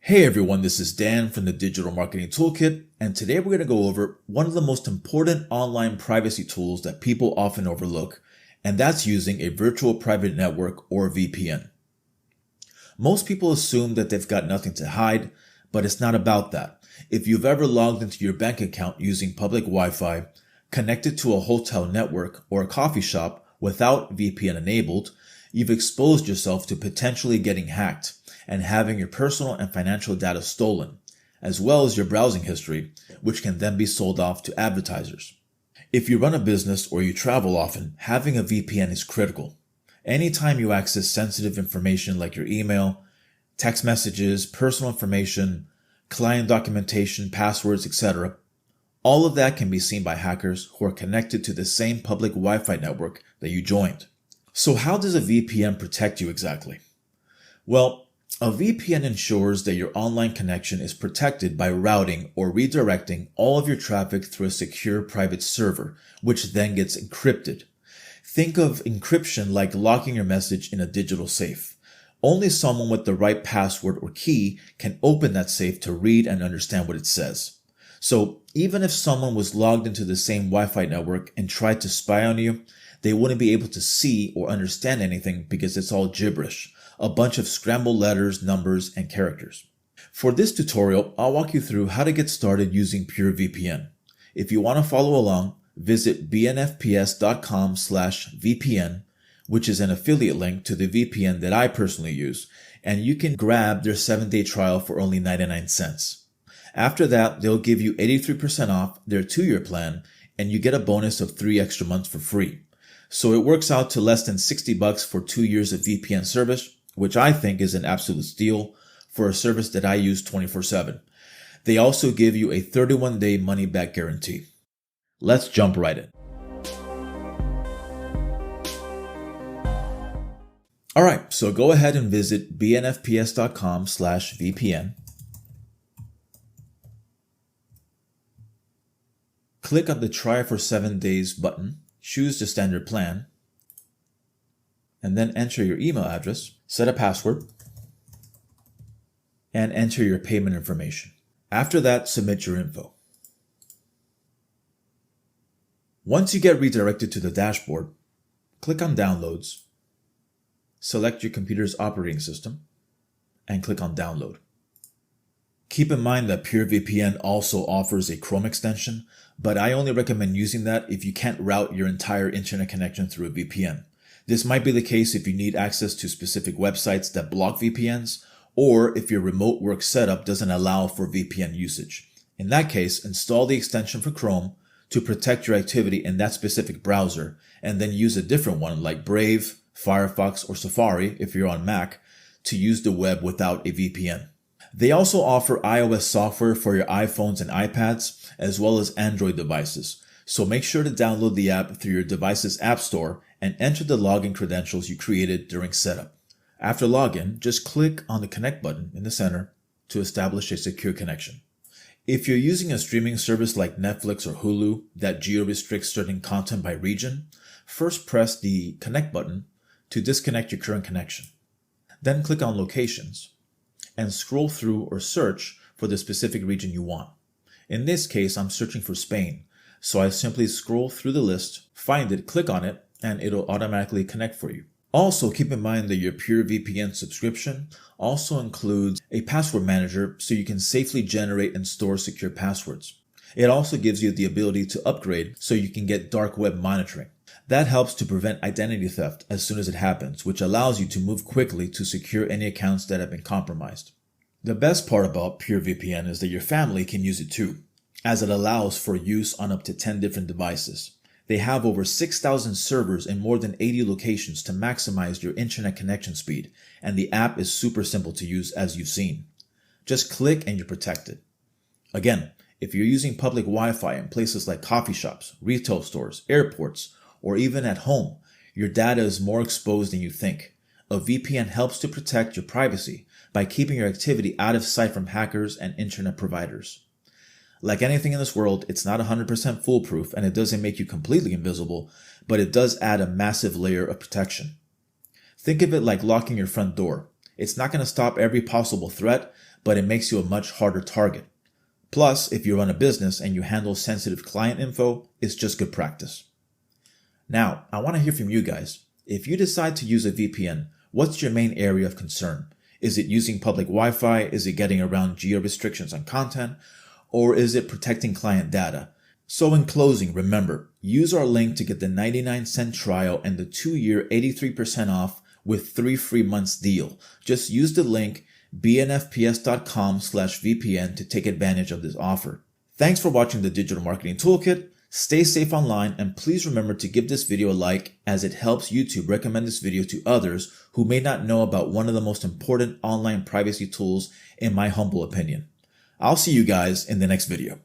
Hey everyone, this is Dan from the Digital Marketing Toolkit, and today we're going to go over one of the most important online privacy tools that people often overlook, and that's using a virtual private network or VPN. Most people assume that they've got nothing to hide, but it's not about that. If you've ever logged into your bank account using public Wi-Fi, connected to a hotel network or a coffee shop without VPN enabled, you've exposed yourself to potentially getting hacked and having your personal and financial data stolen, as well as your browsing history, which can then be sold off to advertisers. If you run a business or you travel often, having a VPN is critical. Anytime you access sensitive information like your email, text messages, personal information, client documentation, passwords, etc., all of that can be seen by hackers who are connected to the same public Wi-Fi network that you joined. So how does a VPN protect you exactly? Well, a VPN ensures that your online connection is protected by routing or redirecting all of your traffic through a secure private server, which then gets encrypted. Think of encryption like locking your message in a digital safe. Only someone with the right password or key can open that safe to read and understand what it says. So even if someone was logged into the same Wi-Fi network and tried to spy on you, they wouldn't be able to see or understand anything because it's all gibberish. A bunch of scrambled letters, numbers, and characters. For this tutorial, I'll walk you through how to get started using PureVPN. If you want to follow along, visit bnfps.com/VPN, which is an affiliate link to the VPN that I personally use, and you can grab their 7-day trial for only 99 cents. After that, they'll give you 83% off their 2-year plan, and you get a bonus of 3 extra months for free. So it works out to less than $60 for 2 years of VPN service, which I think is an absolute steal for a service that I use 24/7. They also give you a 31-day money-back guarantee. Let's jump right in. Alright, so go ahead and visit bnfps.com/VPN. Click on the Try for 7 days button, choose the standard plan, and then enter your email address, set a password, and enter your payment information. After that, submit your info. Once you get redirected to the dashboard, click on Downloads, select your computer's operating system, and click on Download. Keep in mind that PureVPN also offers a Chrome extension, but I only recommend using that if you can't route your entire internet connection through a VPN. This might be the case if you need access to specific websites that block VPNs, or if your remote work setup doesn't allow for VPN usage. In that case, install the extension for Chrome to protect your activity in that specific browser, and then use a different one like Brave, Firefox, or Safari if you're on Mac to use the web without a VPN. They also offer iOS software for your iPhones and iPads, as well as Android devices. So make sure to download the app through your device's app store and enter the login credentials you created during setup. After login, just click on the Connect button in the center to establish a secure connection. If you're using a streaming service like Netflix or Hulu that geo-restricts certain content by region, first press the Connect button to disconnect your current connection. Then click on Locations and scroll through or search for the specific region you want. In this case, I'm searching for Spain, so I simply scroll through the list, find it, click on it, and it'll automatically connect for you. Also, keep in mind that your PureVPN subscription also includes a password manager so you can safely generate and store secure passwords. It also gives you the ability to upgrade so you can get dark web monitoring. That helps to prevent identity theft as soon as it happens, which allows you to move quickly to secure any accounts that have been compromised. The best part about PureVPN is that your family can use it too, as it allows for use on up to 10 different devices. They have over 6,000 servers in more than 80 locations to maximize your internet connection speed, and the app is super simple to use as you've seen. Just click and you're protected. Again, if you're using public Wi-Fi in places like coffee shops, retail stores, airports, or even at home, your data is more exposed than you think. A VPN helps to protect your privacy by keeping your activity out of sight from hackers and internet providers. Like anything in this world, it's not 100% foolproof and it doesn't make you completely invisible, but it does add a massive layer of protection. Think of it like locking your front door. It's not going to stop every possible threat, but it makes you a much harder target. Plus, if you run a business and you handle sensitive client info, it's just good practice. Now, I want to hear from you guys. If you decide to use a VPN, what's your main area of concern? Is it using public Wi-Fi? Is it getting around geo restrictions on content? Or is it protecting client data? So in closing, remember, use our link to get the 99-cent trial and the 2-year 83% off with 3 free months deal. Just use the link bnfps.com/VPN to take advantage of this offer. Thanks for watching the Digital Marketing Toolkit. Stay safe online, and please remember to give this video a like, as it helps YouTube recommend this video to others who may not know about one of the most important online privacy tools in my humble opinion. I'll see you guys in the next video.